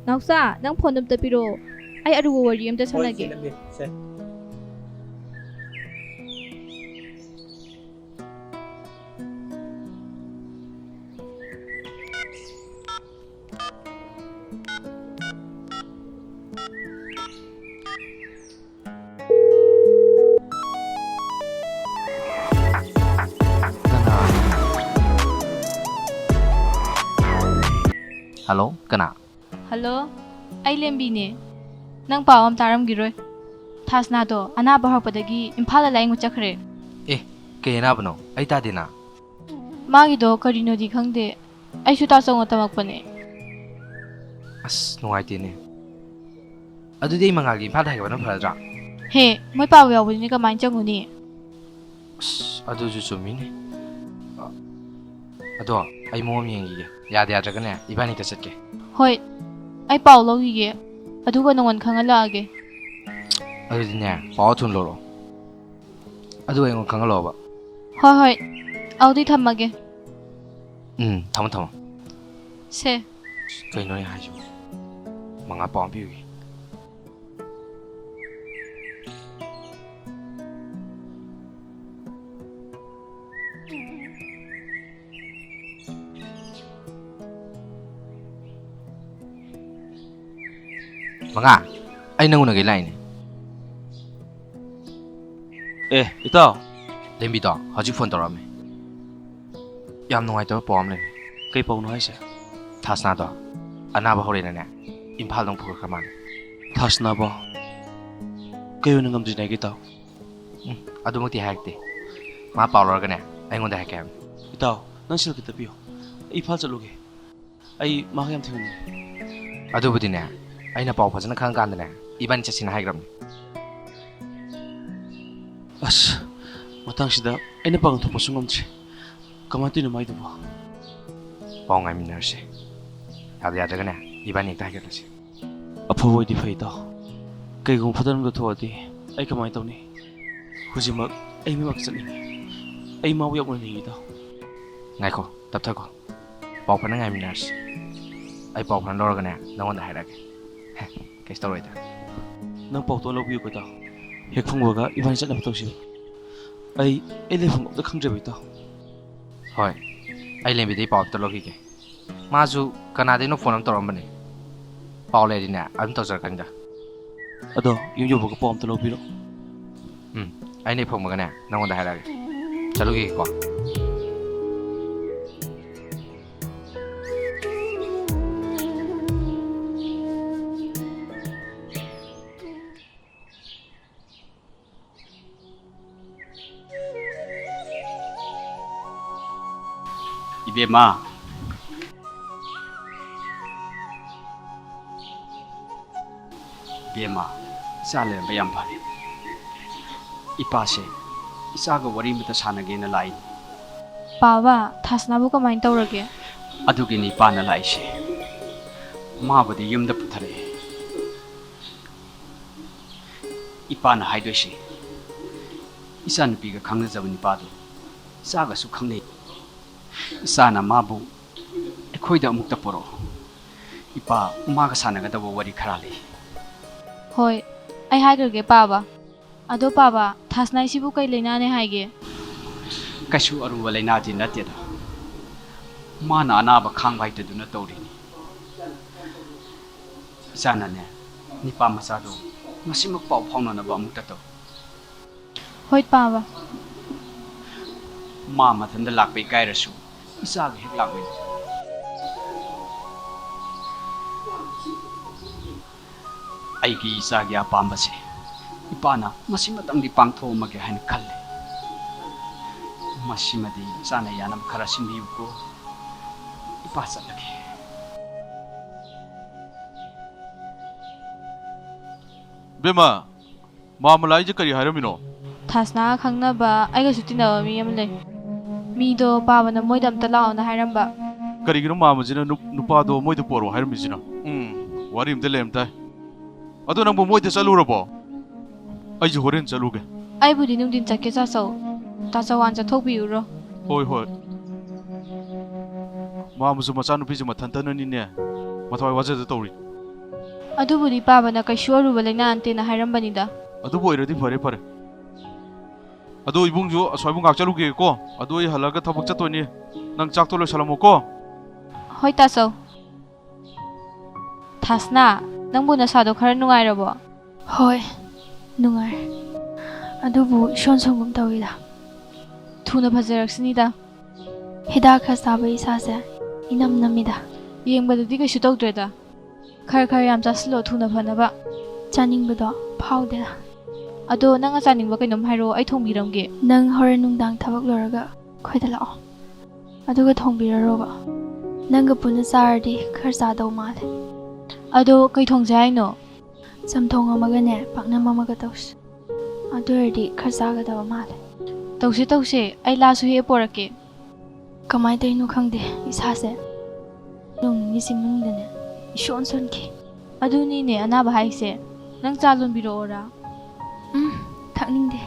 ꯅꯥꯎꯆꯥ ꯅꯪ ꯐꯣꯟ ꯑꯝꯇ ꯄꯤꯔꯛꯑꯣ ꯑꯩ ꯑꯔꯨꯕ ꯋꯥꯔꯤ ꯑꯝꯇ ꯁꯥꯟꯅꯒꯦ Hello, kana? ꯍꯜꯂꯣ ꯑꯩ ꯂꯦꯝꯕꯤꯅꯦ ꯅꯪ ꯄꯥꯎ ꯑꯃ ꯇꯥꯔꯝꯈꯤꯔꯣꯏ ꯊꯥꯁꯅꯥꯗꯣ ꯑꯅꯥꯕ ꯍꯧꯔꯛꯄꯗꯒꯤ ꯏꯝꯐꯥꯜꯗ ꯂꯥꯏꯌꯦꯡꯕ ꯆꯠꯈ꯭ꯔꯦ Kaya na ba no? Ay tadi na. ꯃꯥꯒꯤꯗꯣ ꯀꯔꯤꯅꯣꯗꯤ ꯈꯪꯗꯦ ꯑꯩꯁꯨ ꯇꯥꯆꯧꯅ ꯇꯝꯃꯛꯄꯅꯦ As, nungay din eh. Ado di mga imphal tayo ba ng paladra? ꯍꯦ ꯃꯣꯏ ꯄꯥꯎ ꯌꯥꯎꯕꯅꯤꯅ ꯀꯃꯥꯏꯅ ꯆꯪꯉꯨꯅꯤ As, ado ju sumin eh. Ado, ay mo miyang yada yada ka na, iba ni tasat ke. ꯍꯣꯏ ꯑꯩ ꯄꯥꯎ ꯂꯧꯈꯤꯒꯦ ꯑꯗꯨꯒ ꯅꯉꯣꯟ ꯈꯪꯍꯜꯂꯛꯑꯒꯦ Ado din niya, pao tun loro. Ado ay ngong kangalo ba? ꯍꯣꯏ ꯍꯣꯏ ꯑꯗꯨꯗꯤ ꯊꯝꯃꯒꯦ Tama tama. Say Kaya no yung hayo. Mga pao ang piwi. Mga, ay nanguna kay line. Ito. Lembi to, hajik phone torame. Yam nungay to po amle. Kay pau no haise. Thas na to. Anaba hore na ne. Imphal dong phur khaman. Thas na ba. Kayo nang amdi na kita. Adu muti hakte. Ma paulor ka ne. Ay ngonda hakam. Ito, nang sil kita piyo. Ay phal chaloge. Ay makayam thing ni. Adu budi ne. Ay na pau phajana khang kan ne. Iban chasin haigram. As, matang sida ay napang tapos ng amdi. Kamati na may duwa. Pau ngai minarse. Yada yada ka ne. Iban ni tayo kasi. Apawoy di fay ito. Kay kung patanong dito di, ay kamay ito ni. Hujimag, ay may magsaling. Ay mawiyak mo na ito. Ngai ko, tapta ko. Pau pa na ngai minarse. Ay pau pa na lor ka ne. Nangonda hairage. Kay story ta. Nang pau to lawiyo ko ito. Hek fungwaga iban sa napataw siya. Ay lefong of the kangdrab ito. Hoy. Ay lembi di pau to logi ke. Mazu kanade no phone am toram bane. Pau le di ne. Adum to jar kanda. Ado, yung yobo ka po am talaw biro. Ay ni phone magana. Nangonda hairage. Chalugi ko. 이베마 이베마 쌀레 bayam phare ipase isaga wari mata sanage na lai ꯄꯥꯕ ꯊꯥꯁꯅꯥꯕꯨ ꯀꯃꯥꯏꯅ ꯇꯧꯔꯒꯦ adugini pana laise mabudi yumda puthare ipana haidoise isa nupi ga khangna jabani padu saga su khangne Sana mabu ekhoida amukta poro ipa umaga sanaga dabo wari kharali ꯍꯣꯏ ꯑꯩ ꯍꯥꯏꯈ꯭ꯔꯒꯦ ꯄꯥꯕ ꯑꯗꯣ ꯄꯥꯕ ꯊꯥꯁꯅꯥꯏꯁꯤꯕꯨ ꯀꯩ ꯂꯩꯅꯥꯅꯦ ꯍꯥꯏꯒꯦ kasu aruba lainadi nateda mana anaba khangba haitaduna tawrini sana ne nipa masado ngasimak pau phawna na ba amukta taw ꯍꯣꯏ ꯄꯥꯕ ma mathanda lakpai kairasu isaga hek lakmi aigi isagi apambase ipana masimatangdi pangtho mage hain khalle masimadi sana yanam khara sinbiyuko ipa chalage Bema, mamalai je kari haramino. ꯊꯥꯁꯅꯥꯒ ꯈꯪꯅꯕ ꯑꯩꯒꯁꯨ ꯇꯤꯟꯅꯕ ꯃꯤ ꯑꯃ ꯂꯩ ꯃꯤꯗꯣ ꯄꯥꯕꯅ ꯃꯣꯏꯗ ꯑꯝꯇ ꯂꯥꯛꯑꯣꯅ ꯍꯥꯏꯔꯝꯕ Karigino mamajina nupado moido poro haramijina. Wari imde lemtai. Ado nang moide chalurabo. Ai ju horen chaluge. ꯑꯩꯕꯨꯗꯤ ꯅꯨꯡꯊꯤꯟ ꯆꯠꯀꯦ ꯆꯥꯆꯧ ꯇꯥꯆꯧꯋꯥꯟ ꯆꯠꯊꯣꯛꯄꯤꯌꯨꯔꯣ Hoi hoi. Mamuzu machanupiji mathantananine. Mathawai wajada tawri. ꯑꯗꯨꯕꯨꯗꯤ ꯄꯥꯕꯅ ꯀꯩꯁꯨ ꯑꯔꯨꯕ ꯂꯩꯅꯥ ꯅꯠꯇꯦꯅ ꯍꯥꯏꯔꯝꯕꯅꯤꯗ ꯑꯗꯨꯕꯨ ꯑꯣꯏꯔꯗꯤ ꯐꯔꯦ ꯐꯔꯦ ꯑꯗꯣ ꯏꯕꯨꯡꯁꯨ ꯑꯁ꯭ꯋꯥꯏꯕꯨ ꯉꯥꯛ ꯆꯠꯂꯨꯒꯦꯀꯣ ꯑꯗꯣ ꯑꯩ ꯍꯜꯂꯒ ꯊꯕꯛ ꯆꯠꯇꯣꯏꯅꯤ ꯅꯪ ꯆꯥꯛꯇꯣ ꯂꯣꯏꯁꯜꯂꯝꯃꯣꯀꯣ ꯍꯣꯏ ꯇꯥꯆꯧ ꯊꯥꯁꯅꯥ ꯅꯪꯕꯨ ꯅꯁꯥꯗꯣ ꯈꯔ ꯅꯨꯡꯉꯥꯏꯔꯕꯣ ꯍꯣꯏ ꯅꯨꯡꯉꯥꯏ ꯑꯗꯨꯕꯨ ꯏꯁꯣꯟ ꯁꯣꯟꯒꯨꯝ ꯇꯧꯏꯗ ꯊꯨꯅ ꯐꯖꯔꯛꯁꯤꯅꯤꯗ ꯍꯤꯗꯥꯛ ꯈꯔ ꯆꯥꯕ ꯏꯁꯥꯁꯦ ꯏꯅꯝ ꯅꯝꯃꯤꯗ ꯌꯦꯡꯕꯗꯗꯤ ꯀꯩꯁꯨ ꯇꯧꯗ꯭ꯔꯦꯗ ꯈꯔ ꯈꯔ ꯌꯥꯝ ꯆꯥꯁꯤꯜꯂꯣ ꯊꯨꯅ ꯐꯅꯕ ꯆꯥꯅꯤꯡꯕꯗꯣ ꯐꯥꯎꯗꯦꯗ ꯑꯗꯣ ꯅꯪꯅ ꯆꯥꯅꯤꯡꯕ ꯀꯩꯅꯣꯝ ꯍꯥꯏꯔꯛꯑꯣ ꯑꯩ ꯊꯣꯡꯕꯤꯔꯝꯒꯦ ꯅꯪ ꯍꯣꯔꯦꯟ ꯅꯨꯡꯗꯥꯡ ꯊꯕꯛ ꯂꯣꯏꯔꯒ ꯑꯩꯈꯣꯏꯗ ꯂꯥꯛꯑꯣ ꯑꯗꯨꯒ ꯊꯣꯡꯕꯤꯔꯔꯣꯕ ꯅꯪꯒ ꯄꯨꯟꯅ ꯆꯥꯔꯗꯤ ꯈꯔ ꯆꯥꯗꯧ ꯃꯥꯜꯂꯦ ꯑꯗꯣ ꯀꯩ ꯊꯣꯡꯁꯦ ꯍꯥꯏꯅꯣ ꯆꯝꯊꯣꯡ ꯑꯃꯒꯅꯦ ꯄꯥꯛꯅꯝ ꯑꯃꯒ ꯇꯧꯁꯤ ꯑꯗꯨ ꯑꯣꯏꯔꯗꯤ ꯈꯔ ꯆꯥꯒꯗꯕ ꯃꯥꯜꯂꯦ ꯇꯧꯁꯦ ꯇꯧꯁꯦ ꯑꯩ ꯂꯥꯁꯨ ꯍꯦꯛ ꯄꯣꯔꯛꯀꯦ ꯀꯃꯥꯏꯅ ꯇꯧꯔꯤꯅꯣ ꯈꯪꯗꯦ ꯏꯁꯥꯁꯦ ꯅꯣꯡ ꯅꯤꯅꯤ ꯃꯅꯨꯡꯗꯅꯦ ꯏꯁꯣꯟ ꯁꯣꯟꯈꯤ ꯑꯗꯨꯅꯤꯅꯦ ꯑꯅꯥꯕ ꯍꯥꯏꯁꯦ ꯅꯪ ꯆꯥ ꯂꯣꯟꯕꯤꯔꯛꯑꯣꯔꯥ ꯊꯛꯅꯤꯡꯗꯦ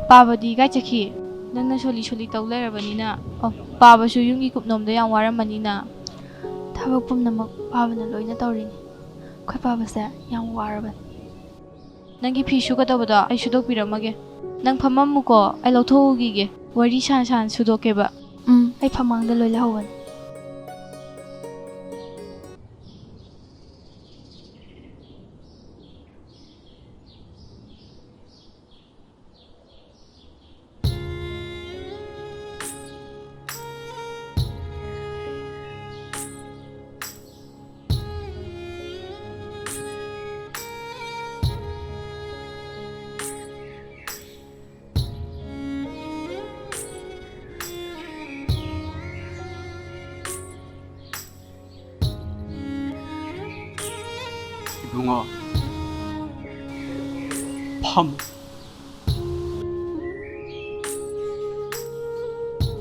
ꯄꯥꯕꯗꯤ ꯀꯥꯏ ꯆꯠꯈꯤ ꯅꯪꯅ ꯁꯣꯜꯂꯤ ꯁꯣꯜꯂꯤ ꯇꯧ ꯂꯩꯔꯕꯅꯤꯅ ꯄꯥꯕꯁꯨ ꯌꯨꯝꯒꯤ ꯀꯨꯞꯅꯣꯝꯗ ꯌꯥꯝ ꯋꯥꯔꯝꯃꯅꯤꯅ ꯊꯕꯛ ꯄꯨꯝꯅꯃꯛ ꯄꯥꯕꯅ ꯂꯣꯏꯅ ꯇꯧꯔꯤꯅꯤ ꯑꯩꯈꯣꯏ ꯄꯥꯕꯁꯦ ꯌꯥꯝ ꯋꯥꯔꯕꯅꯤ ꯅꯪꯒꯤ ꯐꯤ ꯁꯨꯒꯗꯕꯗꯣ ꯑꯩ ꯁꯨꯗꯣꯛꯄꯤꯔꯝꯃꯒꯦ ꯅꯪ ꯐꯝꯃꯝꯃꯨꯀꯣ ꯑꯩ ꯂꯧꯊꯣꯛꯎꯈꯤꯒꯦ ꯋꯥꯔꯤ ꯁꯥꯟ ꯁꯥꯟ ꯁꯨꯗꯣꯛꯀꯦꯕ ꯑꯩ ꯐꯃꯥꯡꯗ ꯂꯣꯏ ꯂꯩꯍꯧꯕꯅꯤ 이붕어 팜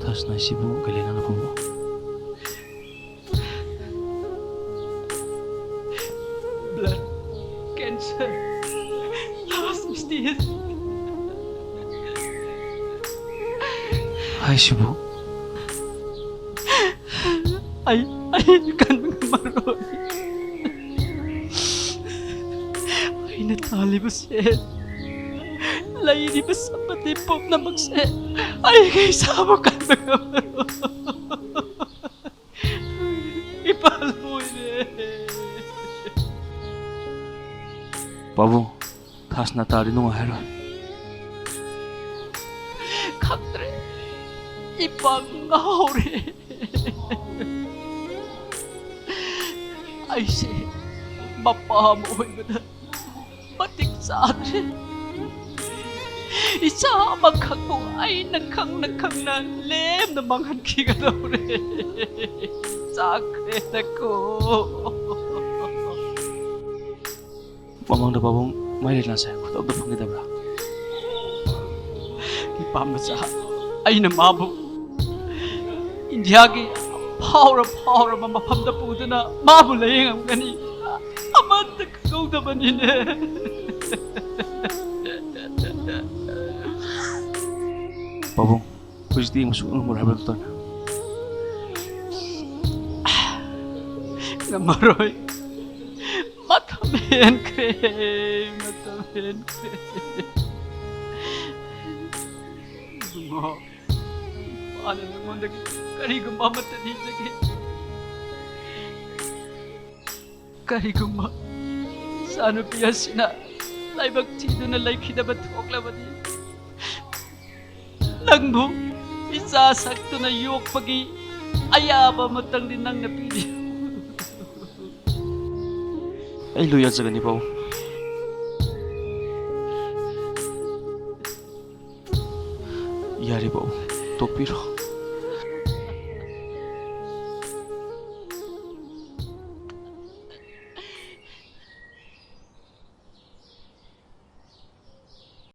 ꯊꯥꯁꯅꯥ ꯁꯤꯕꯨ ꯀꯩ ꯂꯩꯅꯥ ꯅꯥꯕꯕꯣ blood cancer last stage ꯍꯥꯏ ꯁꯤꯕꯨ ai kan maroi aina taliba se lairiba sapati popna makse ai kai sabo kan ipalmoire ꯄꯥꯕꯨꯡ ꯊꯥꯁꯅꯥ ꯇꯥꯔꯗꯤ ꯅꯨꯡꯉꯥꯏꯔꯣꯏ khakre ipang ngahore aise mapa mo hoibada matik sadre isa magkhakpo ay nakhang na lem na manghan kigadore sakre nako ꯃꯃꯥꯡꯗ ꯄꯥꯕꯨꯡ ꯃꯥꯏꯔꯦꯟ ꯂꯥꯟꯁꯦ ꯈꯨꯗꯛꯇ ꯐꯪꯈꯤꯗꯕ꯭ꯔꯥ ipamasa aina mabu India-gi phawra mafamda puduna mabu layengam-gani amanta khagawdabanine ꯄꯥꯕꯨꯡ ꯍꯧꯖꯤꯛꯇꯤ ꯌꯦꯡꯕꯁꯨ ꯉꯝꯃꯔꯣꯏ ꯍꯥꯏꯕ ꯗꯣꯛꯇꯔꯅ ngamaroi matham henkre dungo ana nangonda karigumba matani jage karigumba sanu piyasina laibak thiduna laikhidaba thoklabani nangbu isa saktuna yokpagi ayaba matangdi nangna pidi ꯑꯩ ꯂꯣꯏ ꯌꯥꯖꯒꯅꯤ ꯄꯥꯕꯨꯡ ꯌꯥꯔꯦ ꯄꯥꯕꯨꯡ ꯇꯣꯛꯄꯤꯔꯣ